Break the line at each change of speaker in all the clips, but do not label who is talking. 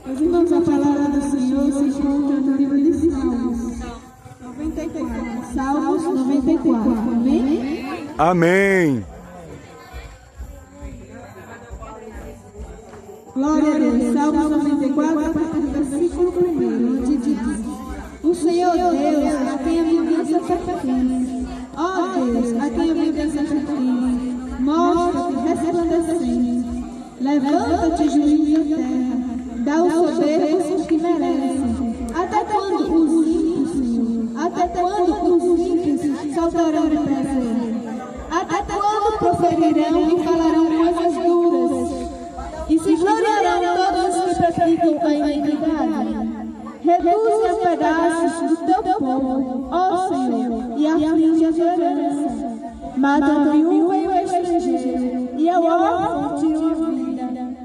Meus irmãos, a palavra do Senhor se encontra no livro de Salmos 94. Salmos 94. Amém?
Amém.
Glória a Deus. Salmos 94, a partir do versículo 1, onde diz: O Senhor Deus, a quem a vingança pertence. Ó Deus, a quem a vingança pertence. Mostra-te resplandecente. Levanta-te, juiz da terra. Dá o soberbo aos que merecem. Até quando os ímpios, Senhor? Até quando os ímpios saltarão de prazer? Até quando proferirão e falarão coisas duras? E se gloriarão todos os que praticam a iniquidade? Reduze a pedaços do teu povo, ó Senhor, e aflige a tua herança. Mata a viúva e o estrangeiro, e ao órfão tira a vida.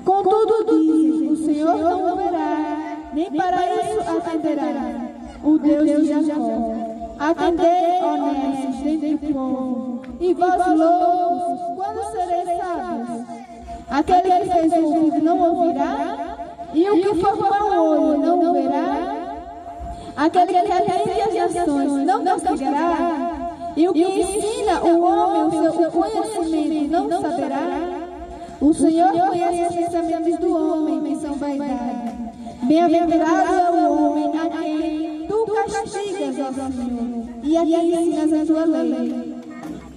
Contudo dizem, o Senhor não verá, nem para isso atenderá. O Deus de Jacó, atendei, honestos, dentre o povo, e vós loucos, quando sereis sábios? Aquele que fez o ouvido não ouvirá, e o que formou o olho não o verá. Aquele que atende as nações não castigará, e o que ensina o homem o seu conhecimento não saberá. O Senhor conhece os pensamentos do homem, que são vaidade. Bem-aventurado é o homem a quem tu castigas, ó Senhor, e a quem ensinas a tua lei,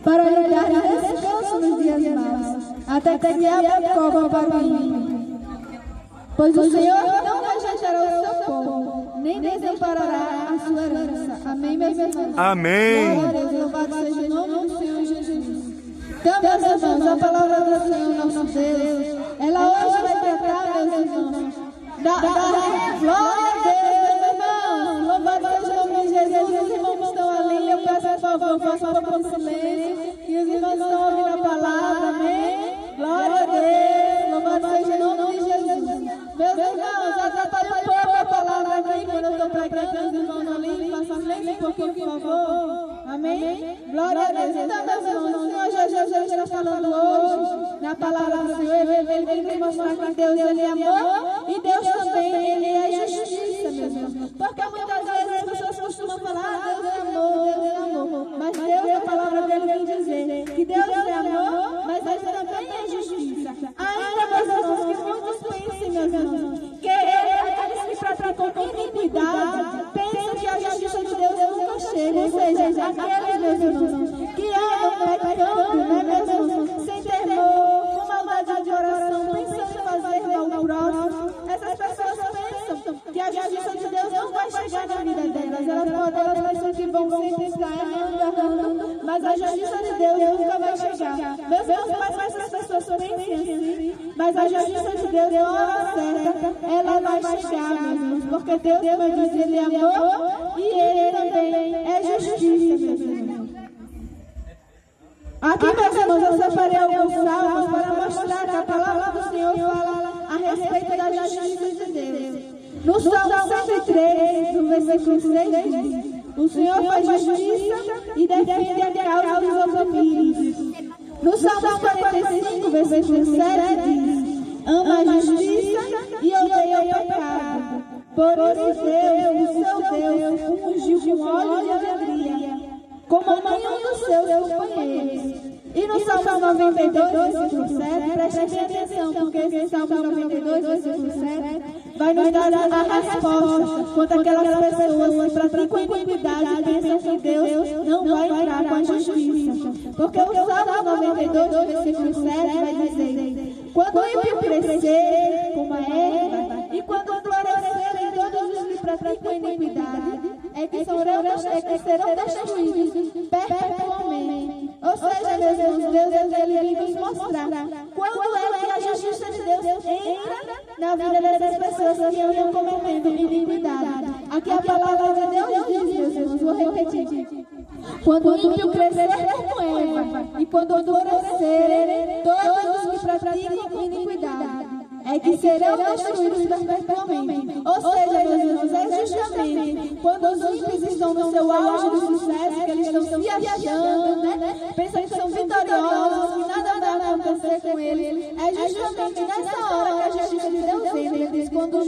para lhe dar descanso nos dias maus, até que se abra a cova para o ímpio. Pois o Senhor não rejeitará o seu povo, nem desamparará a sua herança. Amém, meus irmãos?
Amém.
Glória a Deus, louvado seja o nome do Senhor Jesus. Então, meus irmãos, a palavra do Senhor, nosso Deus, ela hoje vai tratar, meus irmãos, glória a Deus, meus irmãos. Louvado seja o nome de Jesus. Os irmãos que estão ali, eu peço, por favor, façam um pouco de silêncio. E os irmãos estão ouvindo a palavra, amém? Glória a Deus, louvado seja o nome de Jesus. Meus irmãos, atrapalha um pouco a palavra aqui quando eu estou pregando. Os irmãos ali, façam silêncio um pouquinho, por favor. Amém? Glória a Deus. Então, meus irmãos, o Senhor Jesus está falando hoje na palavra do Senhor. Ele vem mostrar que Deus, Ele é amor, e Deus também, Ele é justiça, meus irmãos. Porque muitas vezes as pessoas costumam falar, Deus é amor, Deus é amor. Mas Deus, a palavra dele vem dizer que Deus é amor, mas Ele também é justiça. Ainda, meus irmãos, que muitos pensem, meus irmãos, que aqueles que praticam iniquidade pensam que a justiça de Deus nunca chega. Ou seja, aqueles, meus irmãos, que andam pecando, né, meus irmãos, sem temor, com maldade de coração, pensando em fazer mal ao próximo. Essas pessoas pensam que a justiça de Deus não vai chegar na vida delas. Elas pensam que vão sempre estar errando, mas a justiça de Deus nunca vai chegar. Meus irmãos, mas essas pessoas pensem assim, mas a justiça de Deus, na hora certa, ela vai chegar, meus irmãos, porque Deus, como eu disse, Ele é amor, e Ele também é justiça, meus irmãos. Aqui, meus irmãos, eu separei alguns salmos para mostrar que a palavra do Senhor fala a respeito da justiça de Deus. No Salmo 103, no versículo 6, diz: o Senhor faz justiça e defende a causa dos oprimidos. No Salmo 45, versículo 7, diz: ama a justiça e odeia o pecado. Por isso Deus, o seu Deus, o ungiu com óleo de alegria, como nenhum dos seus companheiros. E no Salmo 92, versículo 7, prestem bem atenção, porque esse Salmo 92, versículo 7, vai nos dar a resposta contra aquelas pessoas que praticam iniquidade e pensam que Deus não vai entrar com a justiça. Porque o Salmo 92, versículo 7, vai dizer: quando o ímpio crescer como a erva, e quando florescerem todos os que praticam iniquidade, é que serão destruídos perpetuamente. Ou seja, meus irmãos, Deus ele nos mostrar quando é que a justiça de Deus entra na vida dessas pessoas que andam cometendo iniquidade. Aqui a palavra de Deus diz, meus irmãos, vou repetir: quando o ímpio crescer como erva, e quando florescerem todos os que praticam iniquidade, é que serão destruídos perpetuamente. Ou seja, meus irmãos, é justamente quando os ímpios estão no seu auge do sucesso, que eles estão se achando, né? Pensando que são vitoriosos, que nada vai acontecer com eles. É justamente nessa hora que a justiça de Deus entra. Ele diz, quando o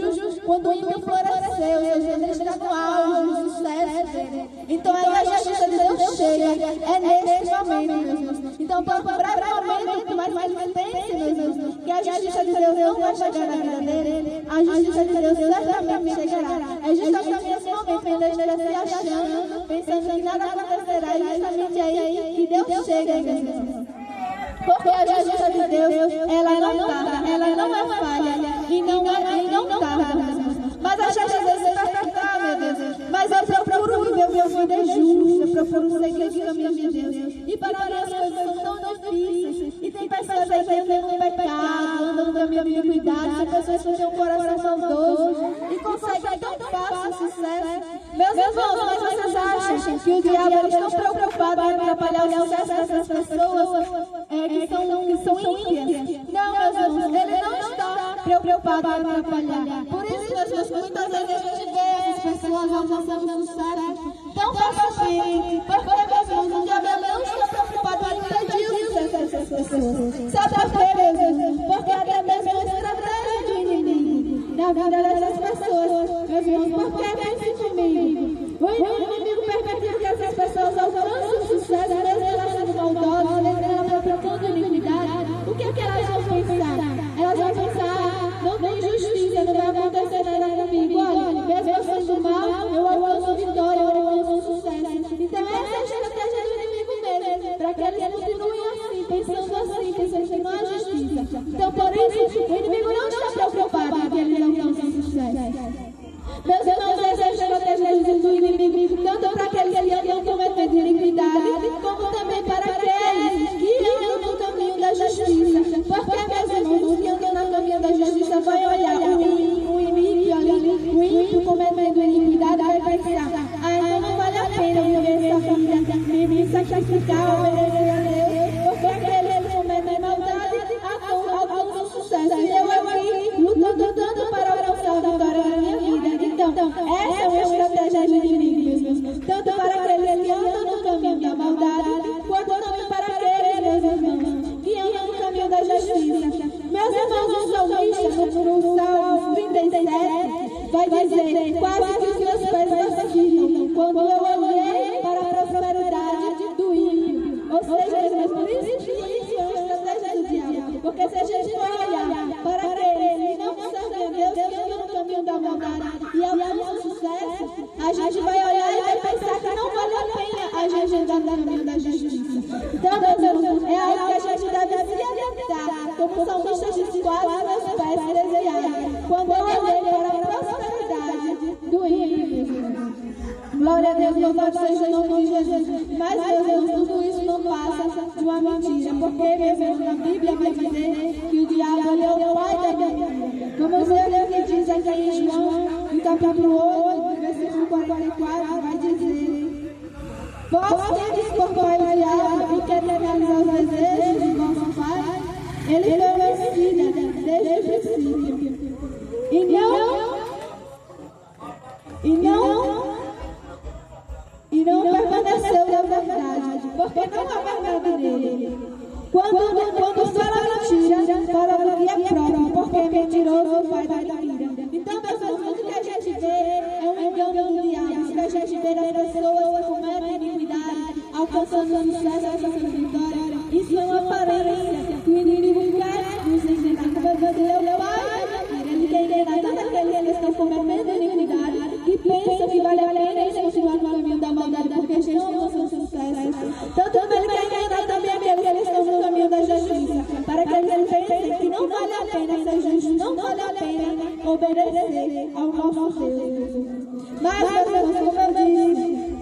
ímpio floresceu, ele está no auge do sucesso dele. Então aí a justiça de Deus chega. É nesse momento, meus irmãos. Então, por um breve momento, mas pense, meus irmãos, que a justiça de Deus não vai chegar na vida dele. A justiça de Deus certamente chegará. É justamente nesse momento que ele está se achando, pensando que nada acontecerá. E justamente aí que Deus chega, meus irmãos. Porque a justiça de Deus, ela não tarda, ela não é falha e não tarda, meus irmãos. Mas a gente às vezes se perguntar, meu Deus, mas eu procuro viver minha vida justa, eu procuro seguir os caminhos de Deus. E para mim as coisas são tão difíceis. E tem pessoas aí que andam no pecado, andam no caminho de iniquidade, tem pessoas que têm um coração maldoso e conseguem tão fácil sucesso. Meus irmãos, mas vocês acham que o diabo está preocupado em atrapalhar o sucesso dessas pessoas que são ímpias? Não, meus irmãos, ele não está preocupado em atrapalhar. Por isso, meus irmãos, muitas vezes a gente vê essas pessoas alcançando sucesso tão facilmente. Porque, meus irmãos, o diabo não está preocupado em impedir o sucesso dessas pessoas. Sabe por quê, meus irmãos? Porque até mesmo a estratégia do inimigo na vida dessas pessoas. Meus irmãos, por que pense comigo? O inimigo permite que essas pessoas alcancem o sucesso, mesmo elas sendo maldosas, mesmo elas praticando iniquidade. O que é que elas vão pensar? Elas vão pensar, não tem justiça, não vai acontecer nada comigo. Olha, mesmo eu sendo mal, eu alcanço vitória, eu alcanço sucesso. Então essa é a estratégia do inimigo mesmo, para que eles continuem assim, pensando que não há justiça. Então por isso, o inimigo não está preocupado em que eles alcancem sucesso. Meus irmãos, essa é a estratégia do inimigo, tanto para aqueles que andam cometendo iniquidade, como também para aqueles que andam no caminho da justiça. Porque, meus irmãos, os que andam no caminho da justiça vai olhar o ímpio ali, o ímpio cometendo iniquidade, vai pensar, então não vale a pena viver essa vida, me sacrificar, obedecer a Deus, porque aqueles que cometem maldade alcançam sucesso. E eu aqui lutando tanto para alcançar a vitória na minha vida. Então, essa é uma estratégia do inimigo, meus irmãos. Tanto para aqueles que andam no caminho da maldade, quanto também para aqueles, meus irmãos, que andam no caminho da justiça. Meus irmãos, o salmista, no Salmo 37, vai dizer, quase que os meus pés vacilam, quando eu olhei para a prosperidade do ímpio. Ou seja, meus irmãos, por isso é uma estratégia do diabo. Porque se a gente for olhar para aqueles que não servem a Deus, que andam no caminho da maldade e alcançam sucesso, a gente vai olhar e vai pensar que não vale a pena a gente andar no caminho da justiça. Então, meus irmãos, é algo que a gente deve se adaptar, como o salmista disse, quase meus pés desviaram, quando eu olhei para a prosperidade do ímpio. Glória a Deus, louvado seja o nome de Jesus. Mas, meus irmãos, tudo isso não passa de uma mentira, porque, meus irmãos, a Bíblia vai dizer que o diabo é o pai da mentira. Vamos ver o que diz aqui em João, no capítulo 8, versículo 44, vai dizer: vós tendes por pai o diabo e querer realizar os desejos de vosso pai, ele foi homicida desde o princípio. E não permaneceu na verdade, porque não há verdade nele. Quando fala mentira, fala do que é próprio, porque é mentiroso o pai da mentira. Então, meus irmãos, o que a gente vê é um engano do diabo. O que a gente vê das pessoas que cometem iniquidade, alcançando sucesso, alcançando vitória. Isso é uma aparência que o inimigo quer nos ensinar. Porque Deus é o pai da mentira. Ele quer enganar todos aqueles que estão cometendo iniquidade, que pensam que vale a pena eles continuar no caminho da maldade, porque estão alcançando sucesso. Tanto ele quer enganar também aqueles que estão no caminho da justiça, para que eles pensem que não vale a pena ser justo, não vale a pena obedecer ao nosso Deus. Mas, meus irmãos, como eu disse,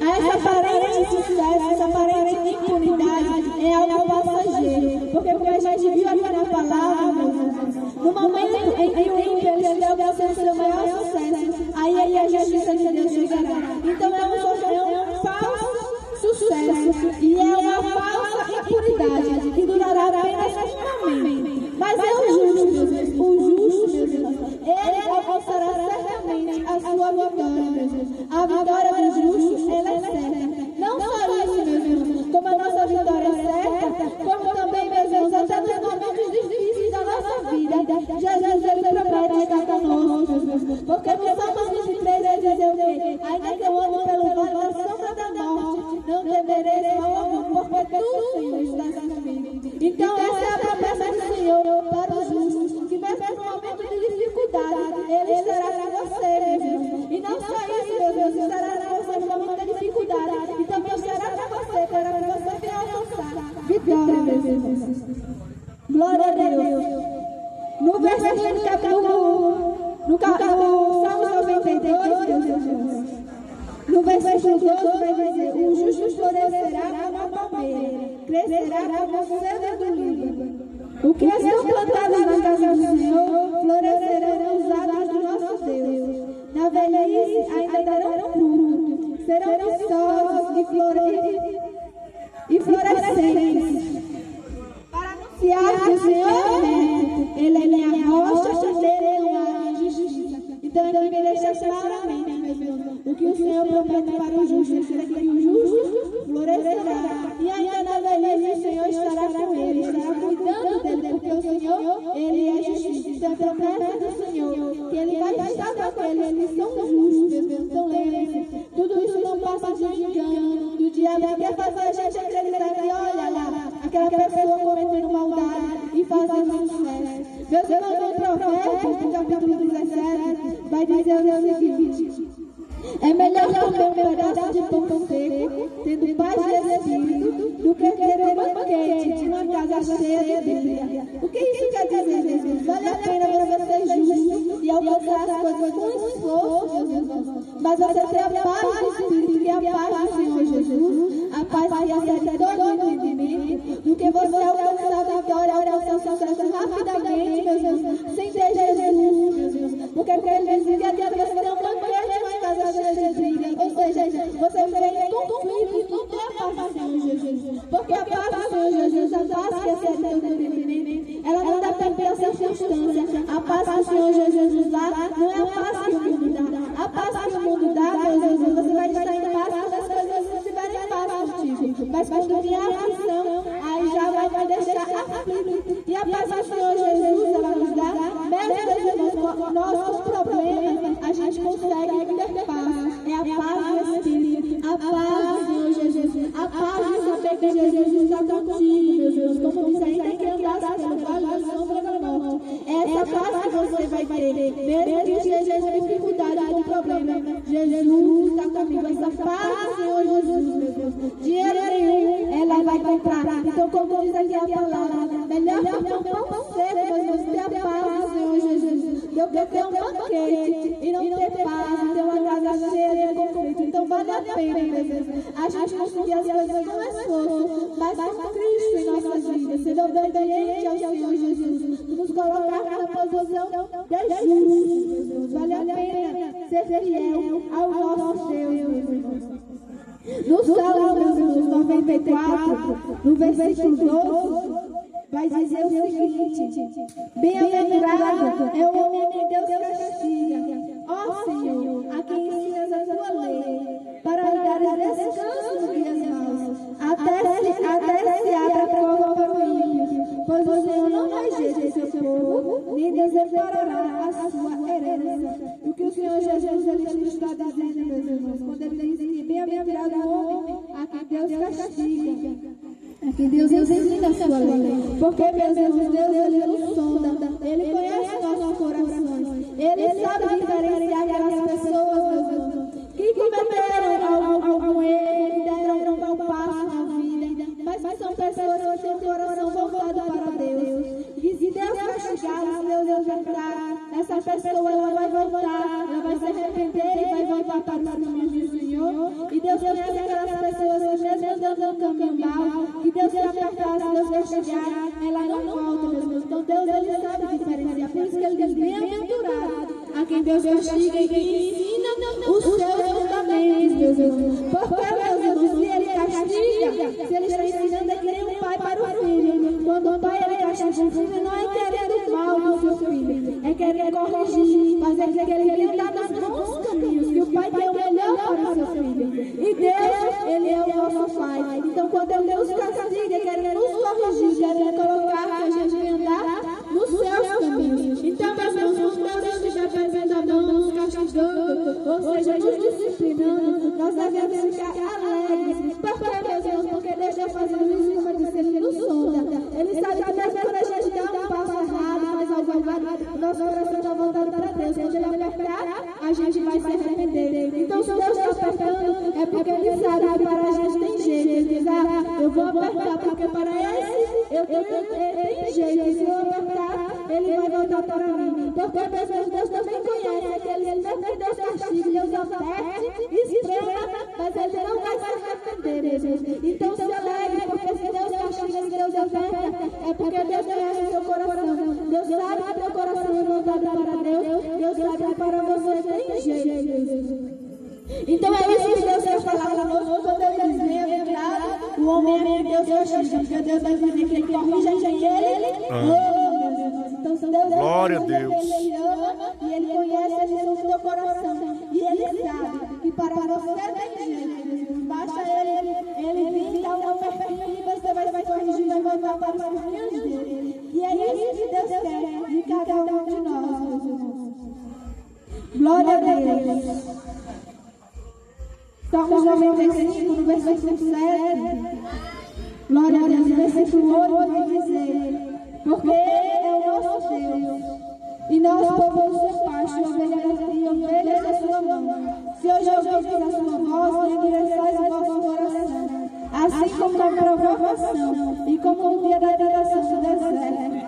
essa aparente sucesso, essa aparente impunidade é algo passageiro, porque como a gente viu aqui na palavra, meus irmãos, no momento em que o ímpio ele alcança seu maior sucesso, aí a justiça de Deus chegará. Então é um falso sucesso e é uma falsa impunidade que durará apenas um momento. Mas é o justo, Jesus, ele promete estar conosco, porque no Salmo 23 ele diz o quê? Ainda que eu ande pelo vale da sombra da morte, não temerei mal algum, porque tu, Senhor, estás comigo. Então essa é a promessa do Senhor para os justos, que mesmo no momento de dificuldade, Ele estará com você, meu Deus. E não só isso, meu Deus, estará com você no momento da dificuldade, e também estará com você para que você venha alcançar vitória, meu Deus. Glória a Deus. No versículo no Salmo 92, meu Deus, no versículo 12 vai dizer: o justo florescerá como a palmeira, crescerá como a cedro do Líbano. O que estão plantados na casa do Senhor florescerão nos atos do nosso Deus. Na velhice ainda darão fruto, serão viçosos e florescentes. Para anunciar que o Senhor é reto, Ele é minha rocha, nele não há injustiça. Então ele me deixa claramente, meu Deus, o que o Senhor promete para o justo, que o justo florescerá. E ainda na velhice o Senhor estará com ele, estará cuidando dele, porque o Senhor, Ele é justiça. Então a promessa do Senhor, que Ele vai estar com eles são justos, meu Deus. Então lembre-se, tudo isso não passa de engano do diabo, que quer fazer a gente acreditar que, olha lá, aquela pessoa cometendo maldade e fazendo sucesso. Meus irmãos, no Provérbios, no capítulo 17, vai dizer o seguinte: é melhor comer um pedaço de pão seco, tendo paz de espírito, do que ter um banquete de uma casa cheia de bebida. O que isso quer dizer, Jesus? Vale a pena você ser justo e alcançar as coisas com esforço, meus irmãos, mas você ter a paz do Espírito, que é a paz do Senhor Jesus, a paz que excede todo o entendimento, do que você alcançar a vitória, alcançar o sucesso rapidamente, meus irmãos, sem ter Jesus, meus irmãos, porque ele diz que adianta você ter um banquete de uma casa cheia de briga, ou seja, você vem em conflito, não tem a paz do Senhor Jesus, porque a paz do Senhor Jesus, a paz que excede todo o entendimento, ela não depende da circunstância. A paz que o Senhor Jesus dá não é a paz que o mundo dá. A paz que o mundo dá, meu Jesus, você vai estar em paz quando as coisas estiverem em paz contigo. Mas quando vier a aflição, aí já vai deixar aflito. E a paz que o Senhor Jesus ela nos dá, mesmo, meus irmãos, com nossos problemas, a gente consegue ter paz. É a paz do Espírito, a paz do Senhor Jesus, a paz de saber que Jesus está contigo, meus irmãos. Como diz ainda que andasse pelo vale da sombra da morte. Essa paz que você vai ter, mesmo que esteja em dificuldade com problema, Jesus está comigo. Essa paz do Senhor Jesus, meu Deus, dinheiro nenhum ela vai comprar. Então, como diz aqui a palavra, melhor que um pão seco, meus irmãos, ter a paz do Senhor Jesus, do que ter um banquete e não ter paz, e ter uma casa cheia de conflito. Então, vale a pena, meus irmãos, a gente conseguir as coisas com esforço, mas com Cristo em nossas vidas, sendo obediente ao Senhor Jesus, nos colocar na posição de justos. Vale a pena ser fiel ao nosso Deus, meus irmãos. No Salmo, meus irmãos, 94, no versículo 12, vai dizer o seguinte: bem-aventurado é o homem que Deus castiga. Ó Senhor, a quem ensinas a tua lei, para lhe dar descanso nos dias maus, até se abra a prova para o ímpio, pois o Senhor não rejeita o seu povo, nem desamparará a sua herança. O que o Senhor Jesus ele está dizendo, meus irmãos, quando ele diz que bem-aventurado é o homem a quem Deus castiga, a quem Deus ensina a sua lei. Porque, meus irmãos, Deus ele nos sonda, Ele conhece nossos corações, Ele sabe diferenciar aquelas pessoas, meus irmãos, que cometeram algum erro, que deram um mau passo na vida, mas que são pessoas que têm o coração voltado para Deus. E se Deus castigar, se Deus voltar, essa pessoa ela vai voltar, ela vai se arrepender e vai voltar para os caminhos do Senhor. E Deus conhece aquelas pessoas que mesmo andando no caminho mal, que Deus irá apertar, se Deus castigar, ela não volta, meus irmãos. Então Deus ele sabe diferenciar, por isso que ele diz bem-aventurado a quem Deus castiga e quem ensina os seus fundamentos, meus irmãos. Porque, meus irmãos, se ele castiga, se ele está ensinando é que nem um pai para o filho. Quando o pai ele castiga o filho, não é querendo mal do seu filho, é querendo corrigir, fazer que ele andar nos bons caminhos, que o pai tem o melhor para o seu filho. E Deus, ele é o nosso pai. Então, quando ele nos castiga, querendo nos corrigir, querendo colocar que a gente vai andar nos seus caminhos. disciplinando, nós devemos ficar alegres. Por que, meus irmãos? Porque Deus está fazendo isso, como eu disse, Ele nos sonda. Ele sabe que mesmo quando a gente dá um passo errado, faz algo errado, nosso coração está voltado para Deus. Quando Ele apertar, a gente vai se arrepender. Então, se Deus está apertando, é porque Ele sabe que para a gente tem jeito. Ele diz, eu vou apertar, porque para esse eu tenho jeito. E se eu apertar, Ele vai voltar para mim. Porque Deus também conhece aqueles mesmo que Deus castiga, Deus aperte, esprema, mas Ele não vai se arrepender, Jesus. Então se alegre, porque se Deus castiga, se Deus aperta, é porque Deus conhece o seu coração. Deus sabe que teu coração é voltado para Deus. Deus sabe que para você tem jeito, Jesus. Então é isso que Deus quer falar conosco quando Ele diz, bem-aventurado o homem é Deus castiga, porque Deus vai dizer que Ele corrige quem Ele ama. Então, se Deus
glória a
Deus, Ele ama e Ele conhece a lição do teu coração. E Ele sabe que para você tem jeito. Basta Ele vir e dar uma ofertinha e você vai corrigir, vai voltar para os caminhos dele. E é isso que Deus quer de cada um de nós, meus irmãos. Glória a Deus. Salmos 95, no versículo 7. Glória a Deus. No versículo 8 vai dizer, porque Ele é o nosso Deus, e nós, povo do seu pasto, ovelhas da sua mão. Se hoje ouvirdes a sua voz, não endureçais o vosso coração, assim como na provocação, e como no dia da tentação do deserto,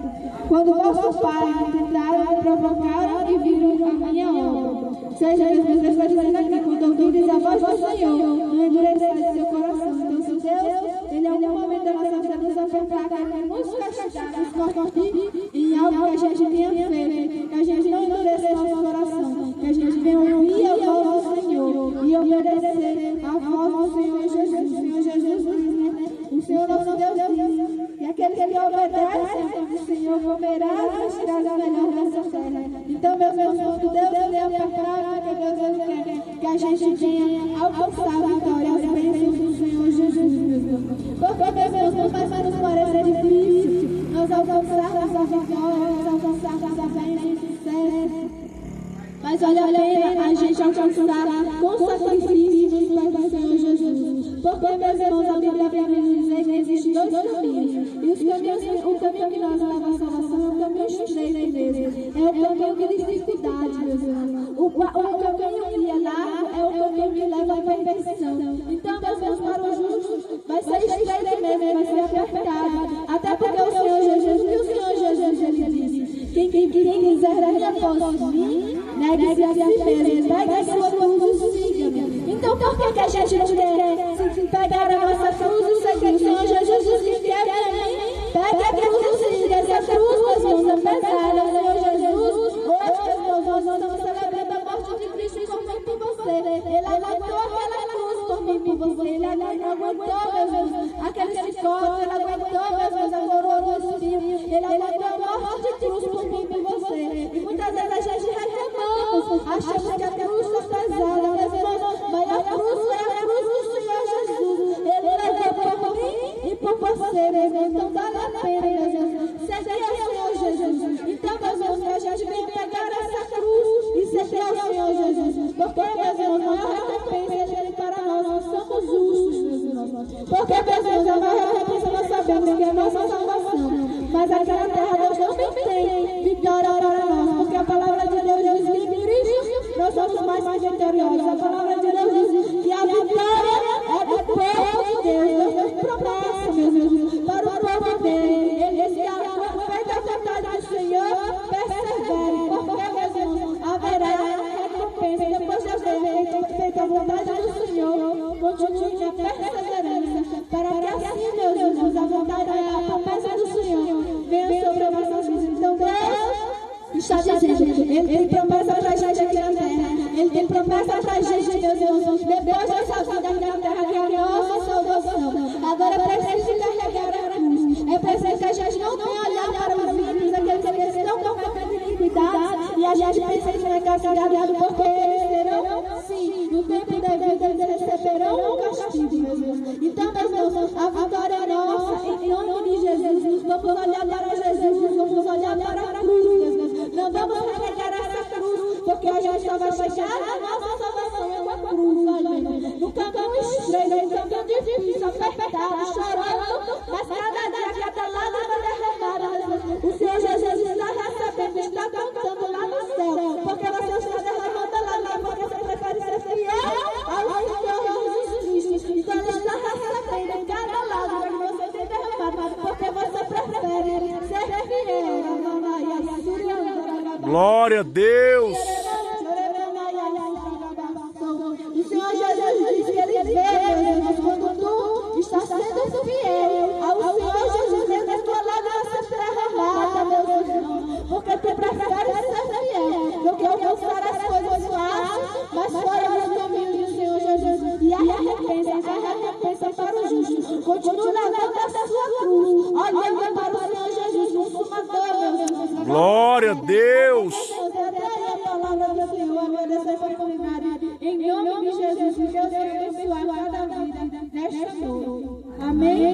quando vosso pai me tentaram, me provocaram e viram a minha obra. Seja Jesus, Deus está dizendo aqui, quando ouvirdes a voz do Senhor, não endureçais o seu coração. Então, se Deus, Ele é um momento da nossa vida nos apertar, nos castigar, nos corrigir em algo que a gente tenha feito, que a gente não endureça o nosso coração, que a gente venha ouvir a voz do Senhor e obedecer a voz do Senhor Jesus. O Senhor Jesus diz, né? O Senhor nosso Deus diz, e aquele que obedece o Senhor comerá e vestirá o melhor dessa terra. Então, meus irmãos, Deus Ele é apertar, porque Deus quer que a gente venha alcançar a vitória, as bênçãos do Senhor Jesus, meus irmãos. Porque, meus irmãos, não vai nos parecer difícil nós alcançarmos a vitória, nós alcançarmos a bênção certa. Mas olha a pena a gente alcançar com sacrifício nos pés do Senhor Jesus. Porque, meus irmãos, a Bíblia vem nos dizer que existem dois caminhos. E o caminho que nós leva à salvação é o caminho estreito mesmo. É o caminho de dificuldade, meus irmãos. O caminho que é largo é o caminho que leva à perfeição. Então, meus irmãos, para o justo vai ser estreito mesmo, vai ser apertado. Até porque o Senhor Jesus, Ele disse, quem quiser vir após mim, negue-se a si mesmo, pegue a sua cruz e siga-me. Então, por que a gente não quer pegar a nossa cruz e seguir? O Senhor Jesus disse que é para mim. Pegue a cruz e siga. Essa cruz, meus irmãos, é pesada. O Senhor Jesus, hoje, meus irmãos, nós estamos celebrando a morte de Cristo por mim e por você. Ele aguentou aquela cruz por mim e por você. Ele aguentou, meus irmãos, aquele chicote. Ele aguentou, meus irmãos, a coroa do espinho. Ele aguentou a morte de cruz por mim e por você. E muitas vezes a gente reclamamos, achamos que a cruz está pesada, meus irmãos, mas a cruz é a cruz do Senhor Jesus. Ele levou por mim e por você, meu irmão. Então vale a pena, meus irmãos, seguir ao Senhor Jesus. Então, meus irmãos, que a gente venha pegar essa cruz e seguir ao Senhor Jesus. Porque, meus irmãos, a maior recompensa dele para nós, nós somos justos, meus irmãos. Porque, meus irmãos, a maior recompensa nós sabemos que é a nossa salvação. Mas aquela terra Deus não tem vitória para nós. Porque a palavra de Deus diz que em Cristo nós somos mais que vitoriosos. A palavra de Deus diz que a vitória é do povo de Deus. Deus promessa, meus irmãos, para o povo dele. Ele diz que a feita a vontade do Senhor, persevere. Porque, meus irmãos, haverá recompensa. Depois de haver feito a vontade do Senhor, continue na perseverança. Para que assim, meus irmãos, a vontade e a promessa do Senhor venha sobre as nossas vidas. Então, Deus está dizendo, Ele tem promessa para a gente aqui na terra. Ele tem promessa para a gente, meus irmãos, depois dessa vida aqui na terra, que é a nossa salvação. Agora é preciso carregar a cruz. É preciso que a gente não tenha olhar para os ímpios, aqueles que estão cometendo iniquidade, e a gente pensa que não é castigado, porque eles serão, sim, no tempo da vida, eles receberão o castigo, meus irmãos. Então, meus irmãos, a vitória é nossa, em nome de Jesus. Vamos olhar para Jesus, vamos olhar para a cruz, meus irmãos. Não vamos carregar essa cruz, porque a gente só vai chegar à nossa salvação com a cruz. difícil, apertado, chorando, mas cada dia, cada lágrima derramada, o Senhor Jesus está recebendo, está cantando lá no céu, porque você está derramando a lágrima, porque você prefere ser fiel ao Senhor Jesus Cristo. Então Ele está recebendo cada lágrima que você tem derramado, porque você prefere ser fiel.
Glória a Deus.
O Senhor Jesus disse que Ele vê, mas quando tu estás sendo fiel ao Senhor Jesus, Ele vai falar nessa derramada, meu irmão, porque tu prefere ser fiel do que alcançar as coisas fáceis, mas fora do caminho do Senhor Jesus. E a recompensa para o justo continua levando a sua cruz, olhando para o Senhor Jesus, consumador, meu Deus.
Glória a Deus.
Em nome de Jesus, que Deus abençoe cada